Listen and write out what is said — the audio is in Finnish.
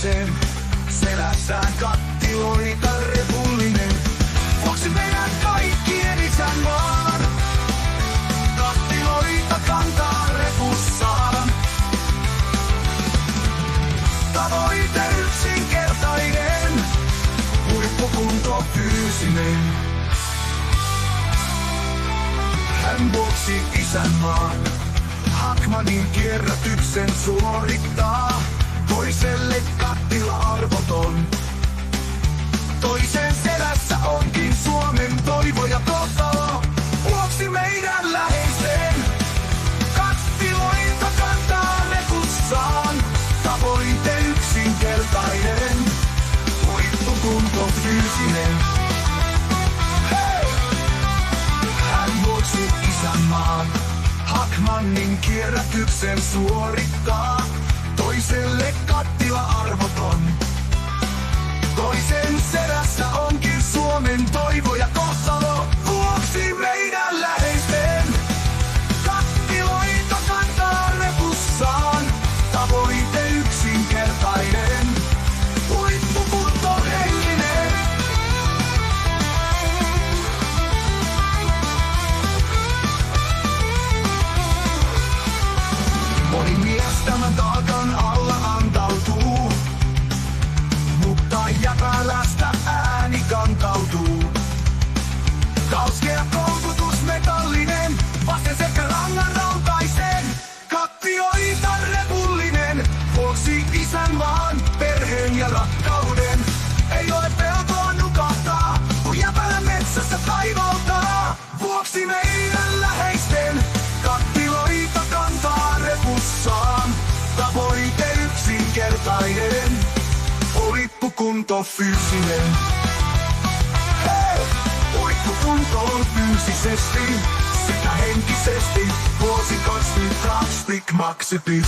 henkisen. Selässään kattiloita repullinen. Vuoksi meidän kaikkien isänmaan. Kattiloita kantaa repussaan. Tavoite yksinkertainen. Huippukunto fyysinen. Hän vuoksi isänmaan. Hackmanin kierrätyksen suorittaa. Toiselle kattila arvoton. Toisen selässä onkin Suomen toivo ja kohtalo. Vuoksi meidän läheisen. Kattiloita kantaa repussaan. Tavoite yksinkertainen. Huippukunto fyysinen. Hei! Hän vuoksi isänmaan. Hackmanin kierrätyksen suorittaa. Toiselle kattila arvoton. Toisen selässä onkin Suomen toivo ja kohtalo. Vuoksi meidän läheisten. Kattiloita kantaa repussaan. Tavoite yksinkertainen. Huippukunto henkinen. Moni mies tämän taakan alla antautuu. Mutta jäpälästä ääni kantautuu. Kauskea koulutus metallinen, vasten sekä rangan rautaisen. Kattioita repullinen, vuoksi isänmaan, perheen ja rakkauden. Ei ole pelkoa nukahtaa, kun jäpälä metsässä kaivaltaa. Vuoksi meidän läheisten, kattiloita kantaa repussaan. Tavoite yksinkertainen. Huippukunto fyysinen. Hei! Huippukunto on fyysisesti sekä henkisesti. Vuosi 22 Stigmaxitis.